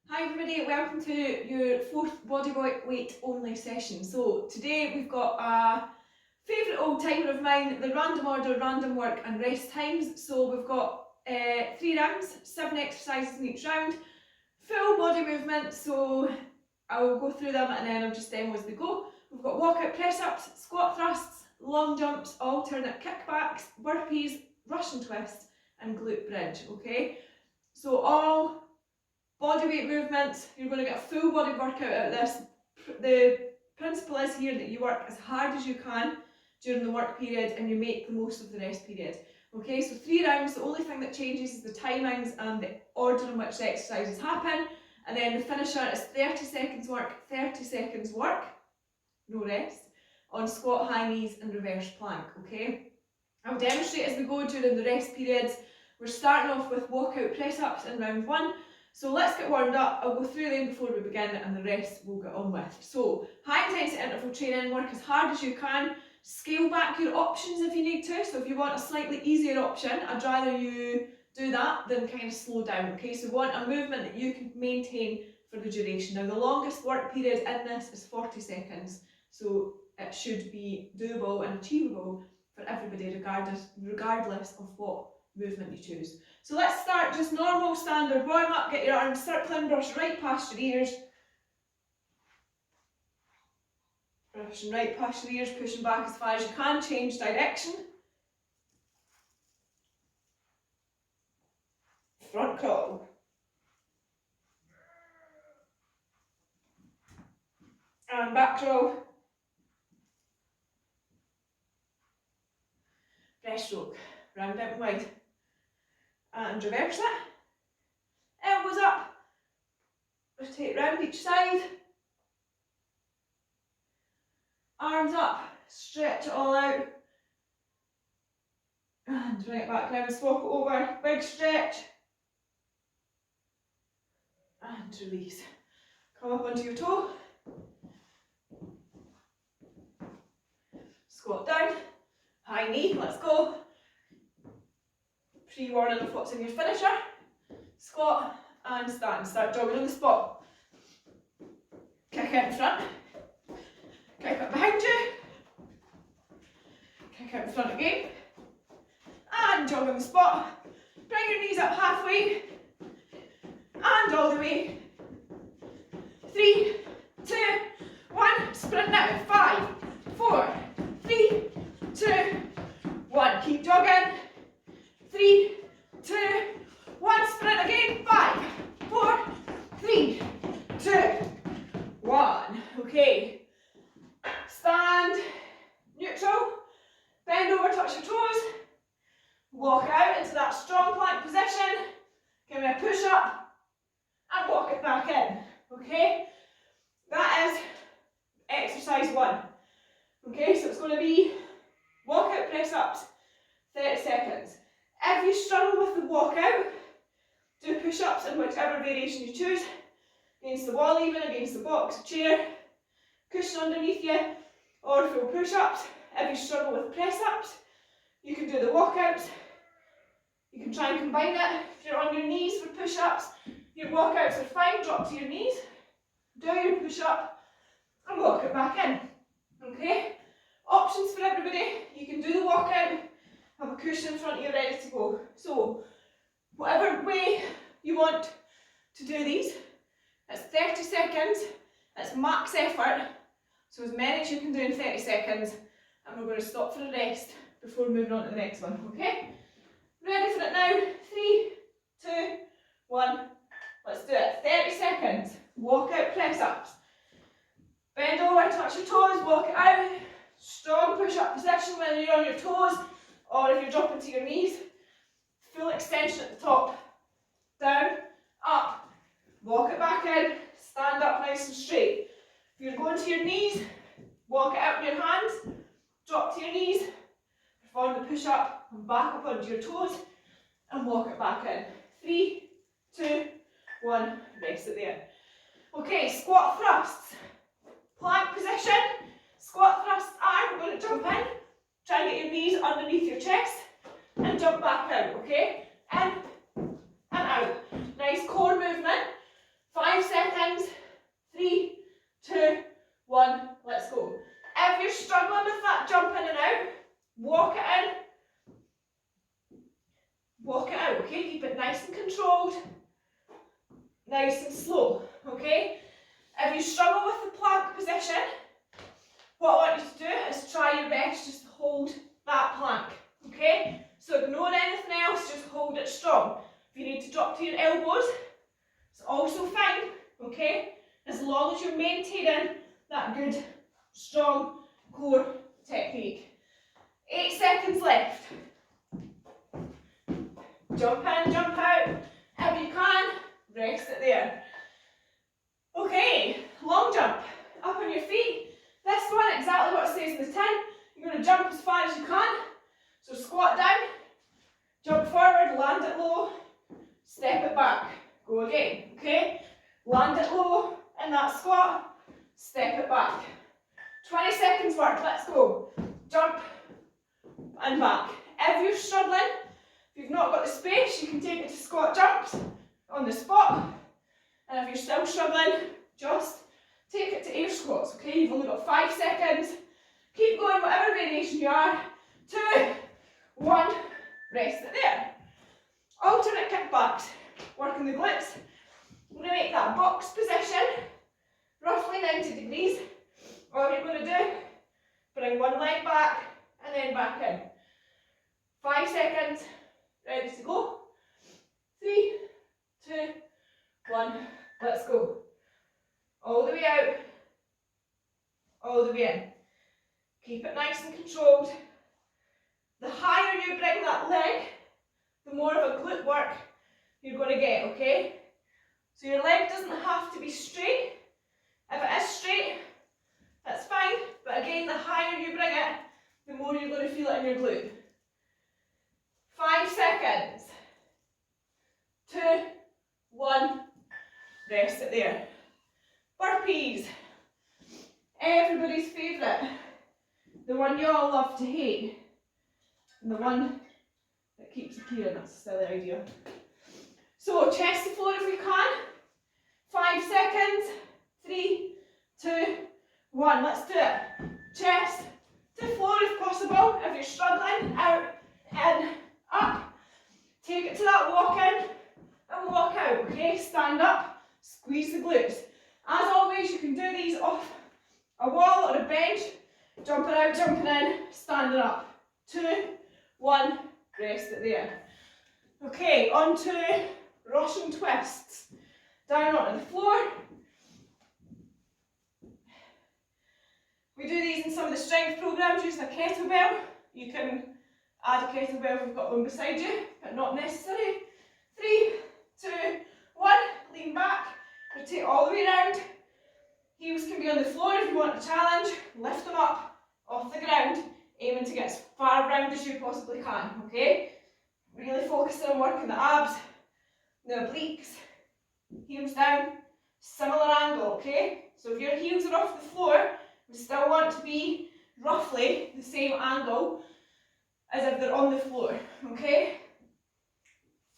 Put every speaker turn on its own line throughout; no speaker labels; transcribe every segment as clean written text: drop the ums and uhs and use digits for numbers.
Hi everybody, welcome to your fourth Bodyweight only session. So today we've got a favourite old timer of mine, the random order, random work and rest times. So we've got 3 rounds, 7 exercises in each round, full body movement, so I'll go through them and then I'll just demo as we go. We've got walkout press-ups, squat thrusts, long jumps, alternate kickbacks, burpees, Russian twist and glute bridge, okay? So all bodyweight movements, you're going to get a full body workout out of this. The principle is here that you work as hard as you can during the work period and you make the most of the rest period. Okay, so 3 rounds, the only thing that changes is the timings and the order in which the exercises happen, and then the finisher is 30 seconds work, 30 seconds work, no rest, on squat, high knees and reverse plank, okay? I'll demonstrate as we go during the rest periods. We're starting off with walkout press-ups in round 1. So let's get warmed up. I'll go through them before we begin and the rest we'll get on with. So high intensity interval training, work as hard as you can. Scale back your options if you need to. So if you want a slightly easier option, I'd rather you do that than kind of slow down. Okay, so want a movement that you can maintain for the duration. Now the longest work period in this is 40 seconds. So it should be doable and achievable for everybody regardless of what movement you choose. So let's start just normal standard warm up, get your arms circling, brush right past your ears. Brushing right past your ears, pushing back as far as you can, change direction. Front crawl. And back crawl. Breaststroke, round out and wide. And reverse it. Elbows up. Rotate round each side. Arms up, stretch it all out. And bring it back down, swap it over, big stretch. And release. Come up onto your toe. Squat down. High knee, let's go. Pre-warning of what's in your finisher. Squat and stand. Start jogging on the spot. Kick out in front. Kick out behind you. Kick out in front again. And jog on the spot. Bring your knees up halfway. And all the way. 3, 2, 1. Sprint now. 5, 4, 3, 2, 1. Keep jogging. 3, 2, 1. Sprint again. 5, 4, 3, 2, 1. Okay. Stand. Neutral. Bend over, touch your toes. Walk out into that strong plank position. Give me a push up. And walk it back in. Okay. That is exercise 1. Okay, so it's going to be walkout press ups, 30 seconds. If you struggle with the walkout, do push ups in whichever variation you choose. Against the wall even, against the box, chair, cushion underneath you, or full push ups. If you struggle with press ups, you can do the walkouts. You can try and combine it. If you're on your knees for push ups, your walkouts are fine, drop to your knees. Do your push up and walk it back in. Okay? Options for everybody. You can do the walkout, have a cushion in front of you ready to go. So, whatever way you want to do these, it's 30 seconds, it's max effort, so as many as you can do in 30 seconds, and we're going to stop for a rest before moving on to the next one, okay? Ready for it now? 3, 2, 1, let's do it. 30 seconds, walkout press ups. Bend over, touch your toes, walk it out. Strong push up position whether you're on your toes or if you're dropping to your knees. Full extension at the top. Down, up, walk it back in, stand up nice and straight. If you're going to your knees, walk it out with your hands, drop to your knees, perform the push up and back up onto your toes and walk it back in. 3, 2, 1, rest it there. Okay, squat thrusts. Plank position, squat thrusts are, we're going to jump in, try and get your knees underneath your chest and jump back out, okay? In and out. Nice core movement. 5 okay? Keep it nice and controlled, nice and slow, okay? If you struggle with the plank position, what I want you to do is try your best just to hold that plank, okay? So ignore anything else, just hold it strong. If you need to drop to your elbows, it's also fine, okay? As long as you're maintaining that good, strong core technique. 8 seconds left. Jump in, jump out. If you can, rest it there. Okay, long jump. Up on your feet. This one, exactly what it says in the tin. You're going to jump as far as you can. So squat down, jump forward, land it low, step it back. Go again, okay? Land it low in that squat, step it back. 20 seconds work, let's go. Jump and back. If you're struggling, if you've not got the space, you can take it to squat jumps on the spot. And if you're still struggling, just take it to air squats, okay? You've only got 5 seconds. Keep going, whatever variation you are. 2, 1, rest it there. Alternate kickbacks, working the glutes. I'm going to make that box position, roughly 90 degrees. All you're going to do, bring one leg back and then back in. 5 seconds, ready to go. 3, 2, 1, let's go. All the way out, all the way in. Keep it nice and controlled. The higher you bring that leg, the more of a glute work you're going to get, okay? So your leg doesn't have to be straight. If it is straight, that's fine. But again, the higher you bring it, the more you're going to feel it in your glute. 5 seconds. 2, 1, rest it there. Burpees. Everybody's favourite. The one you all love to hate. And the one that keeps appearing, that's a silly idea. So, chest to floor if we can. 5 seconds. 3, 2, 1. Let's do it. Chest to floor if possible. If you're struggling, out, in, up. Take it to that walk in and walk out, okay? Stand up, squeeze the glutes. As always, you can do these off a wall or a bench. Jumping out, jumping in, standing up. 2, 1, rest it there. Okay, on to Russian twists. Down onto the floor. We do these in some of the strength programs using a kettlebell. You can add a kettlebell if you've got one beside you, but not necessary. 3, 2, 1, lean back, rotate all the way around. Heels can be on the floor if you want a challenge. Lift them up off the ground, aiming to get as far round as you possibly can, okay? Really focusing on working the abs, the obliques, heels down, similar angle, okay? So if your heels are off the floor, we still want to be roughly the same angle as if they're on the floor, okay?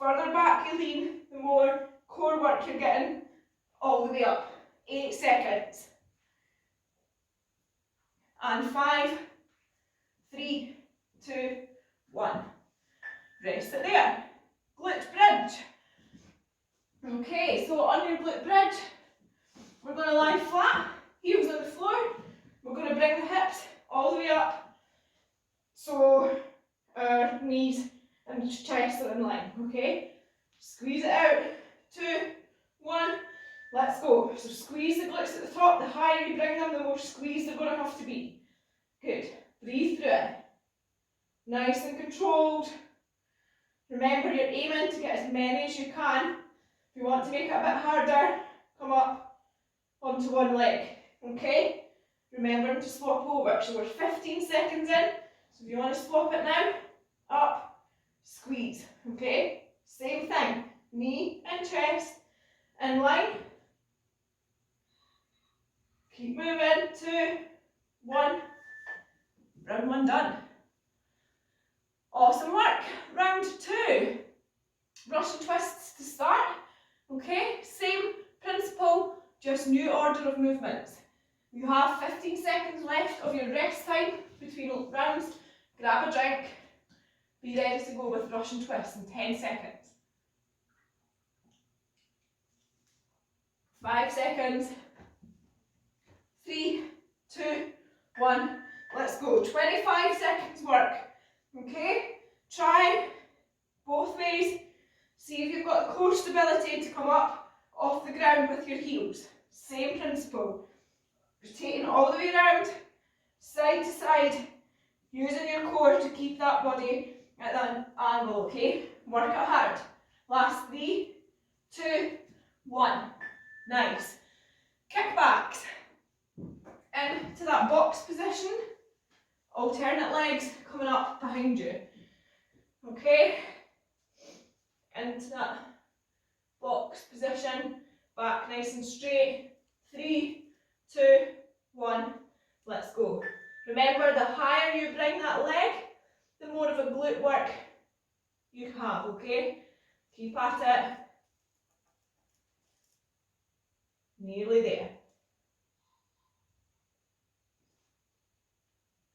Further back you lean, the more core work you're getting all the way up. 8 seconds. And 5, 3, 2, 1. Rest it there. Glute bridge. Okay, so on your glute bridge, we're going to lie flat, heels on the floor. We're going to bring the hips all the way up so our knees and chest are in line, okay? Squeeze it out. 2, 1, let's go. So squeeze the glutes at the top. The higher you bring them, the more squeezed they're going to have to be. Good. Breathe through it. Nice and controlled. Remember, you're aiming to get as many as you can. If you want to make it a bit harder, come up onto one leg, okay? Remembering to swap over. So we're 15 seconds in. So if you want to swap it now, up, squeeze, okay? Same thing. Knee and chest in line. Keep moving. 2, 1. Round 1 done. Awesome work. Round 2. Russian twists to start. Okay, same principle, just new order of movements. You have 15 seconds left of your rest time between rounds. Grab a drink. Be ready to go with Russian twists in 10 seconds. 5 seconds. 3, 2, 1. Let's go. 25 seconds work. Okay? Try both ways. See if you've got the core stability to come up off the ground with your heels. Same principle. Rotating all the way around, side to side, using your core to keep that body at that angle, okay? Work it hard. Last 3, 2, 1. Nice. Kickbacks. Into that box position. Alternate legs coming up behind you. Okay? Into that box position. Back nice and straight. 3, 2, 1. Let's go. Remember, the higher you bring that leg, the more of a glute work you have, okay? Keep at it. Nearly there.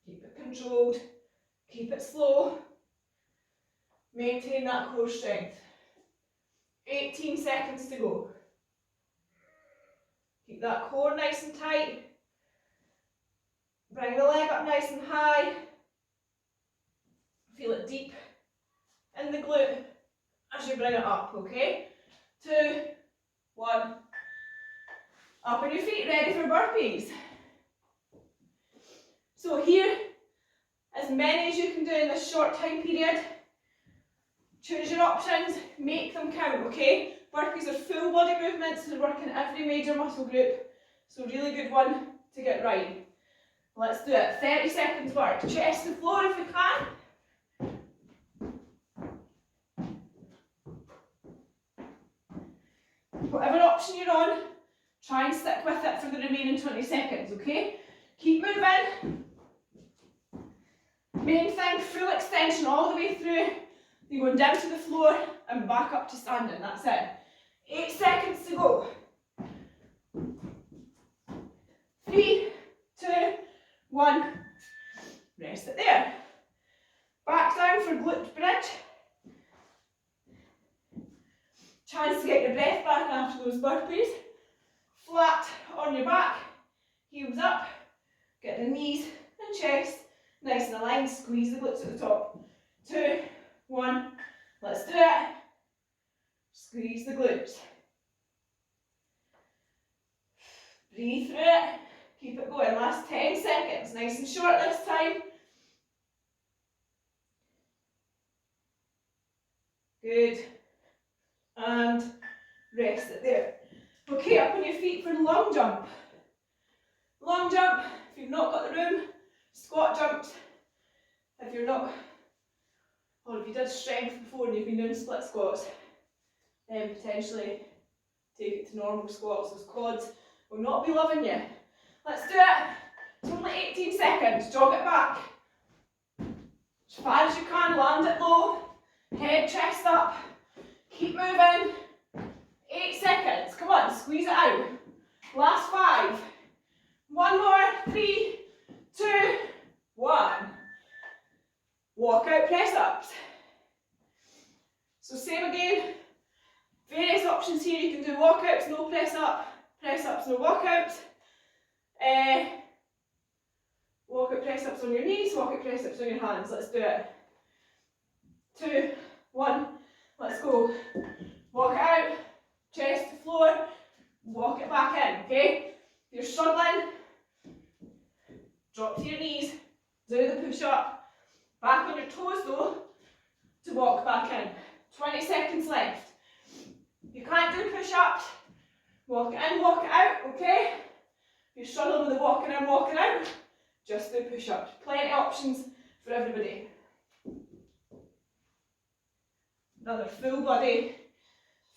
Keep it controlled. Keep it slow. Maintain that core strength. 18 seconds to go. Keep that core nice and tight. Bring the leg up nice and high. Feel it deep in the glute as you bring it up, okay? 2, 1. Up on your feet, ready for burpees. So here, as many as you can do in this short time period. Choose your options, make them count, okay? Burpees are full body movements, they're working every major muscle group. So really good one to get right. Let's do it. 30 seconds work. Chest to floor if you can. Whatever option you're on, try and stick with it for the remaining 20 seconds, okay? Keep moving. Main thing, full extension all the way through. You're going down to the floor and back up to standing, that's it. 8 seconds to go. 3, 2, 1. Rest it there. Back down for glute bridge. Chance to get your breath back after those burpees. Flat on your back, heels up. Get the knees and chest nice and aligned. Squeeze the glutes at the top. 2, 1. Let's do it. Squeeze the glutes. Breathe through it. Keep it going. Last 10 seconds. Nice and short this time. Good. And rest it there. Okay, up on your feet for long jump. Long jump. If you've not got the room, squat jumps. If you're not, or if you did strength before and you've been doing split squats, then potentially take it to normal squats. Those quads will not be loving you. Let's do it. It's only 18 seconds. Jog it back. As far as you can, land it low. Head, chest up. Keep moving. 8 seconds. Come on, squeeze it out. Last 5. One more. 3, 2, 1. Walk out press ups. So same again. Various options here. You can do walkouts, no press up. Press ups, no walkouts. Walkout press ups on your knees. Walkout press ups on your hands. Let's do it. 2, 1. Let's go. Walk it out. Chest to floor. Walk it back in. Okay. If you're struggling, drop to your knees. Do the push up. Back on your toes though, to walk back in. 20 seconds left. You can't do push-ups. Walk it in, walk it out, okay? If you're struggling with the walking in, walking out, just do push-ups. Plenty of options for everybody. Another full body.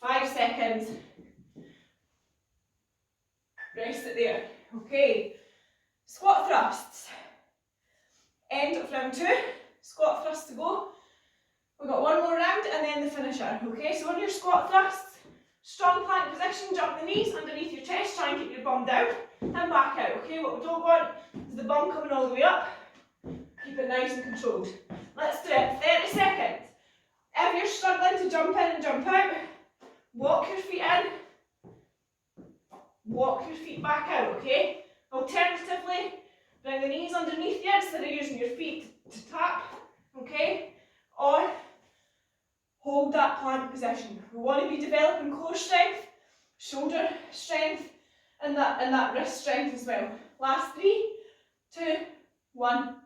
5 seconds. Rest it there. Okay. Squat thrusts. End of round 2. Squat thrusts to go. We've got one more round and then the finisher. Okay, so on your squat thrusts, strong plank position, jump the knees underneath your chest, try and keep your bum down and back out. Okay, what we don't want is the bum coming all the way up. Keep it nice and controlled. Let's do it. 30 seconds. If you're struggling to jump in and jump out, walk your feet in. walk your feet back out, okay? Alternatively, bring the knees underneath you instead of using your feet to tap, okay? Or hold that plank position. We want to be developing core strength, shoulder strength, and that wrist strength as well. Last 3, 2, 1,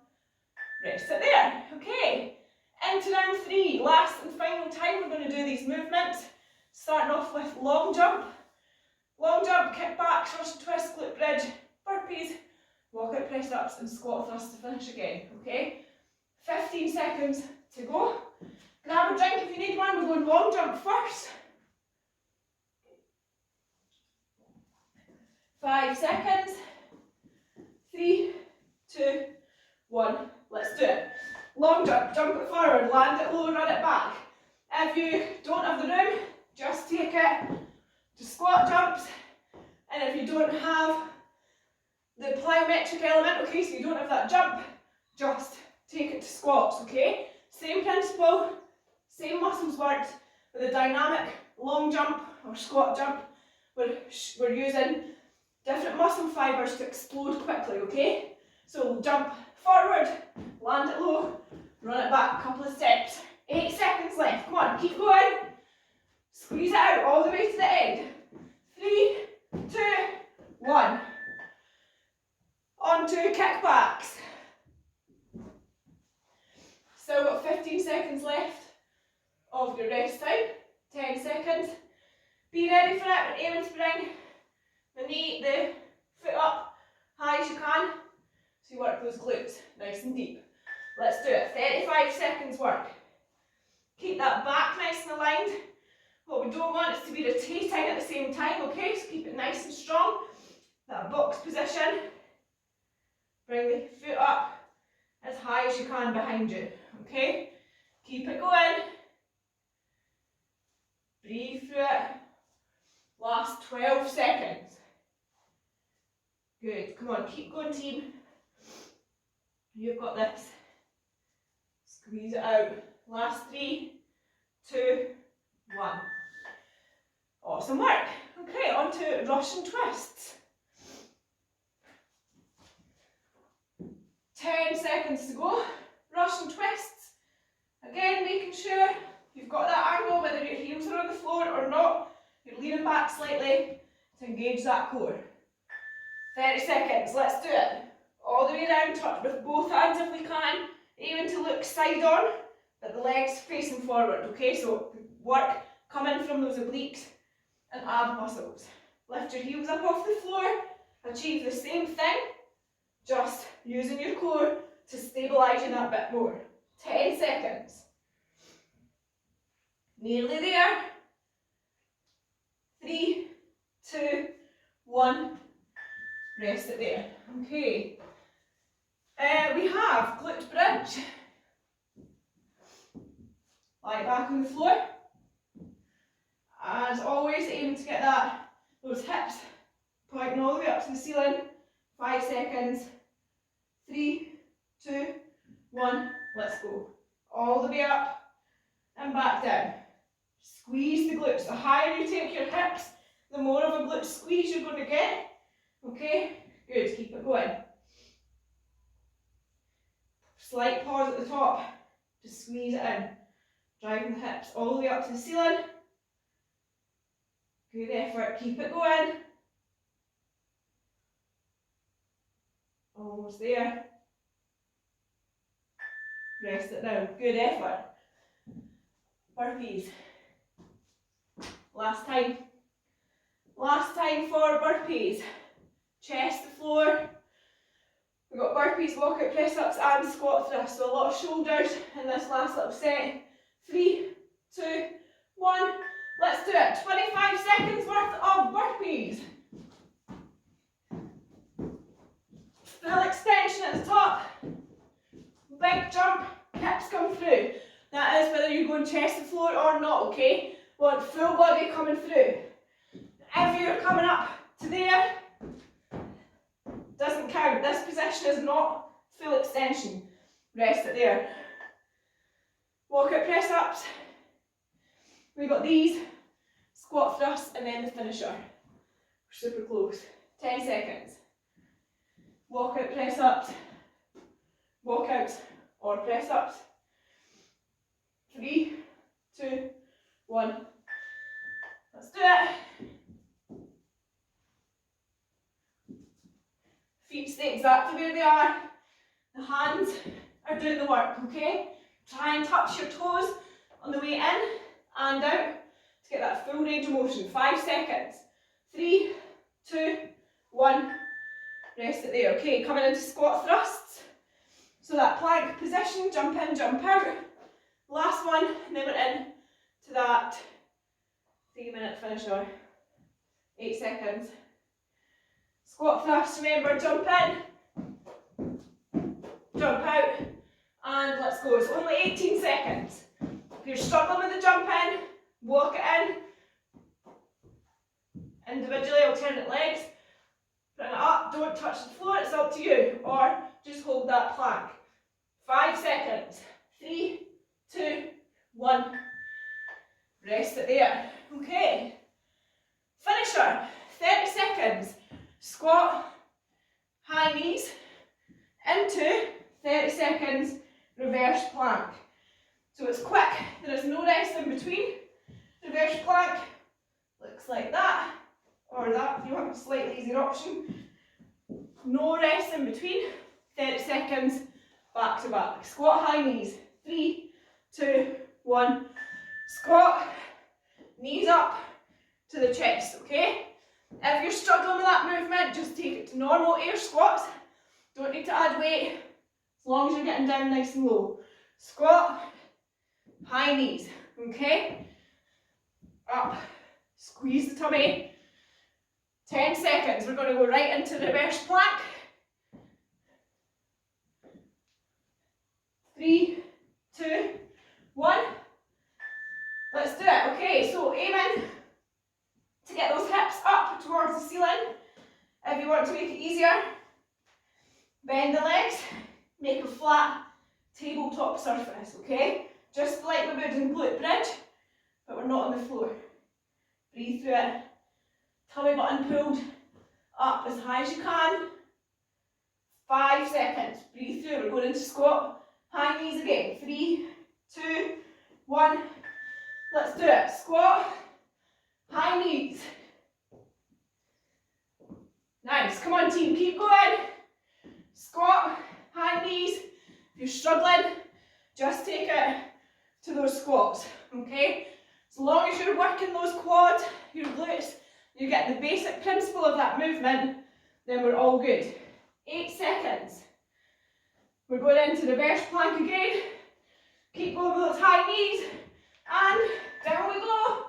rest it there, okay? Into round 3, last and final time we're going to do these movements. Starting off with long jump, kick back, Russian twist, glute bridge, burpees, walkout press ups and squat thrust to finish again, okay? 15 seconds to go. Grab a drink if you need one, we're going long jump first. 5 seconds, 3, 2, 1, let's do it. Long jump, jump it forward, land it low, run it back. If you don't have the room, just take it to squat jumps. And if you don't have the plyometric element, okay, so you don't have that jump, just take it to squats, okay? Same principle, same muscles worked with a dynamic long jump or squat jump. We're using different muscle fibres to explode quickly, okay? So jump forward, land it low, run it back, couple of steps. 8 seconds left, come on, keep going. Squeeze it out all the way to the end. 3, 2, 1. On to kickbacks. Still got 15 seconds left of your rest time. 10 seconds. Be ready for it. We're aiming to bring the foot up high as you can. So you work those glutes nice and deep. Let's do it. 35 seconds work. Keep that back nice and aligned. What we don't want is to be rotating at the same time, okay? So keep it nice and strong. That box position. Bring the foot up as high as you can behind you, okay? Keep it going. Breathe through it. Last 12 seconds. Good, come on, keep going team. You've got this. Squeeze it out. Last 3, 2, 1. Awesome work. Okay, on to Russian twists. 10 seconds to go. Russian twists. Again, making sure you've got that angle, whether your heels are on the floor or not. You're leaning back slightly to engage that core. 30 seconds, let's do it. All the way around, touch with both hands if we can. Aiming to look side on, but the legs facing forward, okay? So work coming from those obliques and ab muscles. Lift your heels up off the floor. Achieve the same thing, just using your core to stabilise you that bit more. 10 seconds. Nearly there. 3, 2, 1. Rest it there. Okay. We have glute bridge. Lie back on the floor. As always, aim to get those hips pointing all the way up to the ceiling. 5 seconds. 3, 2, 1. Let's go. All the way up and back down. Squeeze the glutes. The higher you take your hips, the more of a glute squeeze you're going to get. Okay? Good. Keep it going. Slight pause at the top. Just squeeze it in. Driving the hips all the way up to the ceiling. Good effort. Keep it going. Almost there. Rest it down. Good effort. Burpees. Last time. Last time for burpees. Chest to floor. We've got burpees, walkout press ups and squat thrusts. So a lot of shoulders in this last little set. 3, 2, 1. Let's do it. 25 seconds worth of burpees. Full extension at the top. Big jump. Hips come through. That is whether you're going chest to floor or not, okay? Want full body coming through. If you're coming up to there, doesn't count. This position is not full extension. Rest it there. Walkout press ups. We've got these, squat thrusts, and then the finisher. Super close. 10 seconds. Walk out, press ups. Walk out or press ups. 3, 2, 1. Let's do it. Feet stay exactly where they are. The hands are doing the work, okay? Try and touch your toes on the way in and out to get that full range of motion. 5 seconds. 3, 2, 1. Rest it there. Okay, coming into squat thrusts. So that plank position, jump in, jump out. Last one, and then we're in to that 3-minute finisher. 8 seconds. Squat thrust, remember, jump in, jump out, and let's go. It's only 18 seconds. If you're struggling with the jump in, walk it in. Individually, alternate legs. Bring it up, don't touch the floor, it's up to you. Or just hold that plank. 5 seconds. 3, 2, 1. Rest it there. Okay. Finisher. 30 seconds. Squat, high knees, into 30 seconds, reverse plank. So it's quick, there is no rest in between. Reverse plank looks like that, or that if you want a slightly easier option. No rest in between, 30 seconds, back to back. Squat, high knees, 3, 2, 1. Squat, knees up to the chest, okay? If you're struggling with that movement, just take it to normal air squats. Don't need to add weight, as long as you're getting down nice and low. Squat, high knees, okay? Up, squeeze the tummy. 10 seconds, we're going to go right into reverse plank. 3, 2, 1. Let's do it. Okay, so aim in to get those hips up towards the ceiling. If you want to make it easier, bend the legs, make a flat tabletop surface, okay? Just like we would in glute bridge, but we're not on the floor. Breathe through it. Tummy button pulled up as high as you can. 5 seconds. Breathe through. We're going into squat. High knees again. 3, 2, 1. Let's do it. Squat. High knees. Nice. Come on, team. Keep going. Squat. High knees. If you're struggling, just take it to those squats. Okay? As long as you're working those quads, your glutes, you get the basic principle of that movement, then we're all good. 8 seconds. We're going into reverse plank again. Keep going with those high knees. And down we go.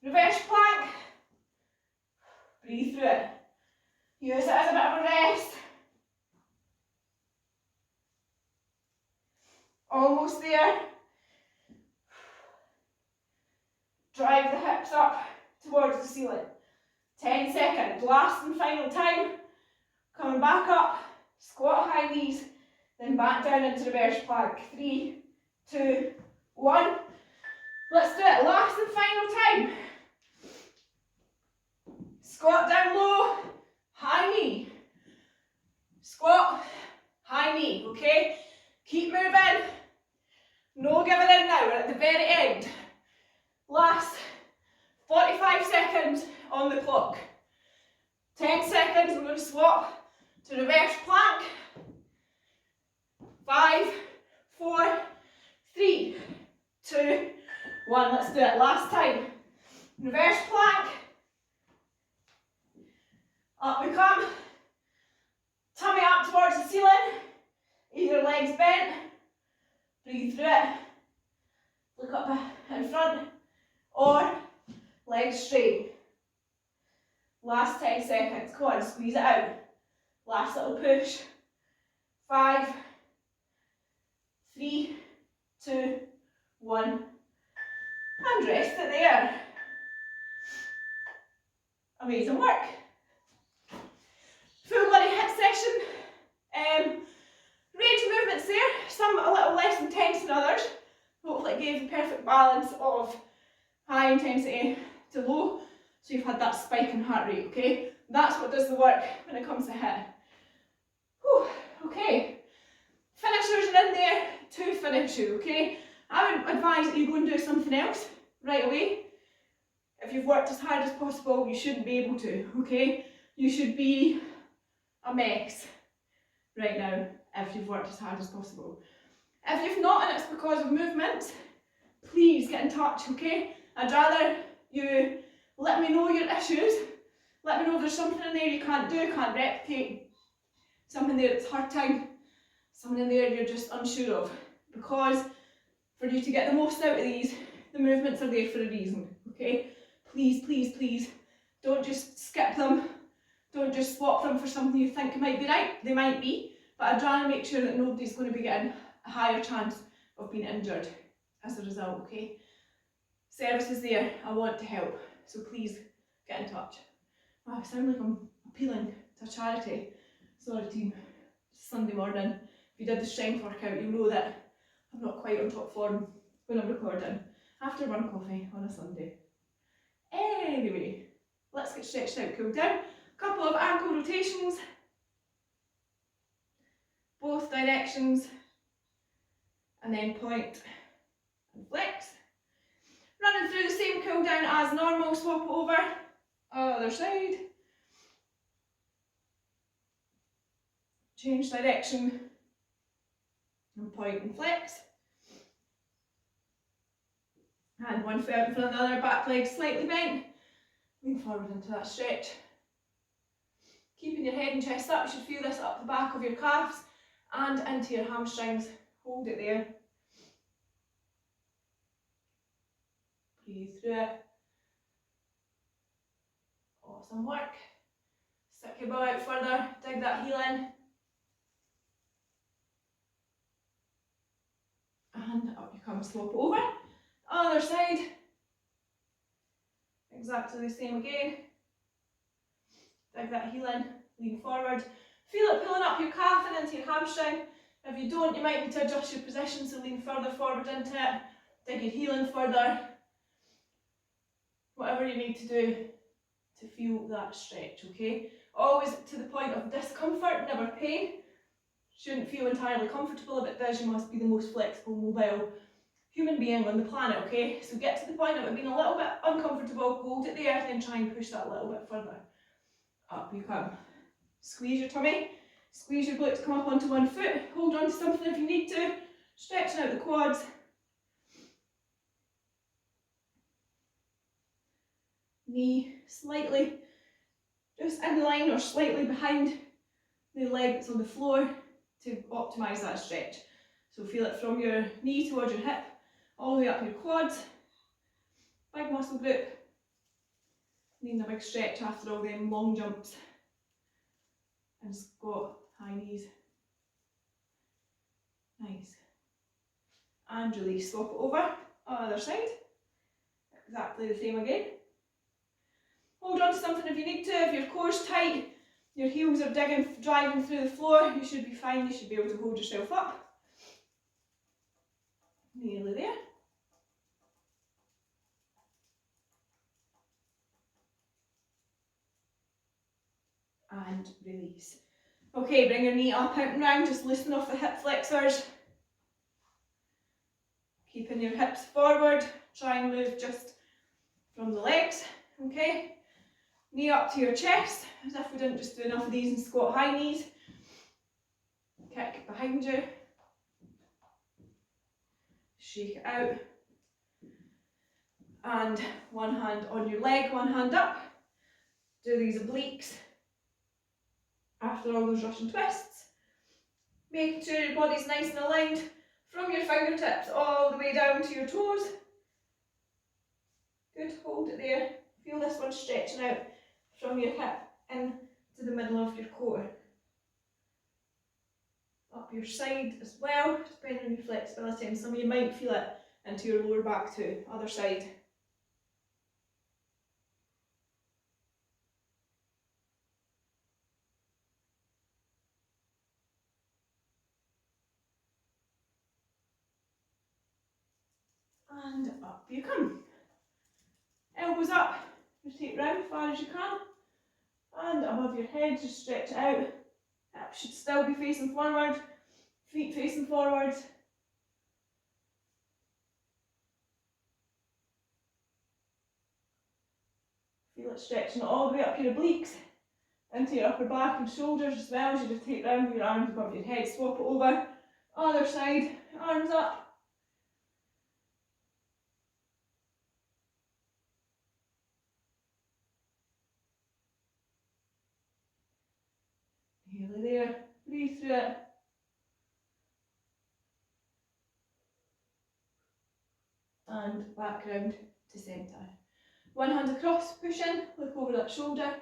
Reverse plank. Breathe through it. Use it as a bit of a rest. Almost there. Drive the hips up towards the ceiling. 10 seconds. Last and final time. Coming back up. Squat, high knees. Then back down into reverse plank. 3, 2, 1. Let's do it. Last and final time. Squat down low. High knee. Squat. High knee. Okay? Keep moving. No giving in now. We're at the very end. Last 45 seconds on the clock. 10 seconds, we're going to swap to reverse plank. 5, 4, 3, 2, 1. Let's do it. Last time. Reverse plank. Up we come. Tummy up towards the ceiling. Either legs bent. Breathe through it. Look up in front. Or legs straight. Last 10 seconds. Come on, squeeze it out. Last little push. 5, 3, 2, 1. And rest it there. Amazing work. Full body HIIT session. Range of movements there. Some a little less intense than others. Hopefully it gave the perfect balance of high intensity to low. So you've had that spike in heart rate, okay? That's what does the work when it comes to HIIT. Whew, okay. Finishers are in there to finish you, okay? I would advise that you go and do something else right away. If you've worked as hard as possible, you shouldn't be able to, okay? You should be a mess right now if you've worked as hard as possible. If you've not and it's because of movement, please get in touch, okay? I'd rather you let me know your issues, let me know if there's something in there you can't do, can't replicate, something there that's hurting, something in there you're just unsure of. Because for you to get the most out of these, the movements are there for a reason, okay? Please, please, please, don't just skip them. Don't just swap them for something you think might be right. They might be, but I'd rather make sure that nobody's going to be getting a higher chance of being injured as a result, okay? Service is there. I want to help, so please get in touch. Wow, I sound like I'm appealing to a charity. Sorry team, it's Sunday morning. If you did the strength workout, you'll know that I'm not quite on top form when I'm recording. After one coffee on a Sunday. Anyway, let's get stretched out, cool down. Couple of ankle rotations, both directions, and then point and flex. Running through the same cool down as normal, swap it over, other side. Change direction and point and flex. And one foot out in front of the other, back leg slightly bent. Lean forward into that stretch. Keeping your head and chest up, you should feel this up the back of your calves and into your hamstrings. Hold it there. Breathe through it. Awesome work. Stick your bow out further, dig that heel in. And up you come, swap it over. Other side. Exactly the same again. Dig that heel in, lean forward. Feel it pulling up your calf and into your hamstring. If you don't, you might need to adjust your position, so lean further forward into it. Dig your heel in further. Whatever you need to do to feel that stretch, okay? Always to the point of discomfort, never pain. Shouldn't feel entirely comfortable. If it does, you must be the most flexible, mobile human being on the planet, okay? So get to the point of it being a little bit uncomfortable, hold it there, then try and push that a little bit further. Up you come. Squeeze your tummy, squeeze your glutes, come up onto one foot, hold on to something if you need to, stretching out the quads. Knee slightly just in line or slightly behind the leg that's on the floor to optimise that stretch. So feel it from your knee towards your hip, all the way up your quads. Big muscle group. Needing a big stretch after all them long jumps and squat, high knees. Nice. And release, swap it over, other side. Exactly the same again. Hold on to something if you need to. If your core's tight, your heels are driving through the floor, you should be fine. You should be able to hold yourself up. Nearly there. And release. Okay, bring your knee up, out and round, just loosen off the hip flexors. Keeping your hips forward, try and move just from the legs, okay? Knee up to your chest, as if we didn't just do enough of these and squat high knees. Kick behind you. Shake it out. And one hand on your leg, one hand up. Do these obliques. After all those Russian twists, making sure your body's nice and aligned from your fingertips all the way down to your toes. Good, hold it there. Feel this one stretching out from your hip into the middle of your core. Up your side as well, depending on your flexibility, and some of you might feel it into your lower back too. Other side. And up you come. Elbows up, Rotate round as far as you can. And above your head, just stretch it out. Hips should still be facing forward. Feet facing forward. Feel it stretching all the way up your obliques, into your upper back and shoulders as well as you rotate round with your arms above your head. Swap it over. Other side, arms up. Nearly there. Breathe through it. And back round to centre. One hand across, push in, look over that shoulder.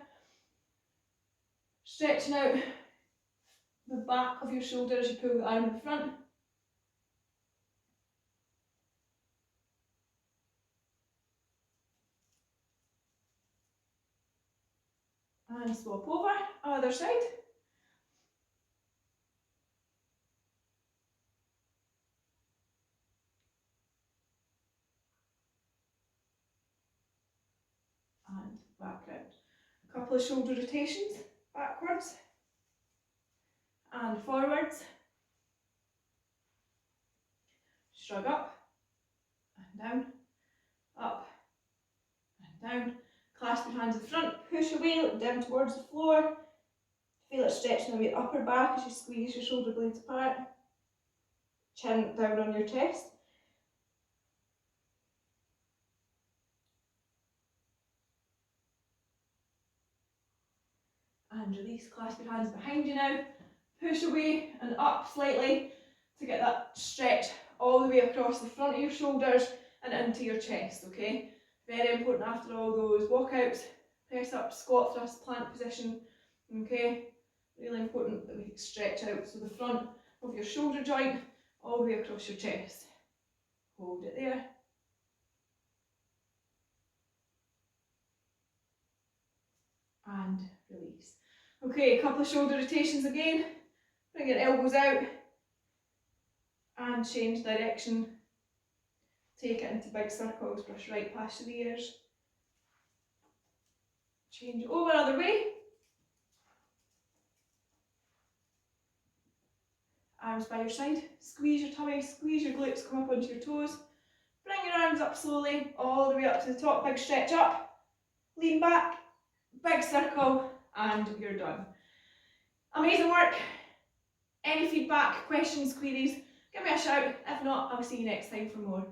Stretching out the back of your shoulder as you pull the arm in front. And swap over, other side. And back round. A couple of shoulder rotations, backwards and forwards. Shrug up and down, up and down. Clasp your hands in front, push away, look down towards the floor. Feel it stretching over your upper back as you squeeze your shoulder blades apart. Chin down on your chest. And release, clasp your hands behind you now. Push away and up slightly to get that stretch all the way across the front of your shoulders and into your chest, okay? Very important after all those walkouts. Press up, squat thrust, plank position, okay? Really important that we stretch out, so the front of your shoulder joint all the way across your chest. Hold it there. And release. Okay, a couple of shoulder rotations again. Bring your elbows out and change direction. Take it into big circles, brush right past your ears. Change over other way. Arms by your side. Squeeze your tummy, squeeze your glutes, come up onto your toes. Bring your arms up slowly, all the way up to the top, big stretch up. Lean back, big circle, and you're done. Amazing work. Any feedback, questions, queries, give me a shout. If not, I'll see you next time for more.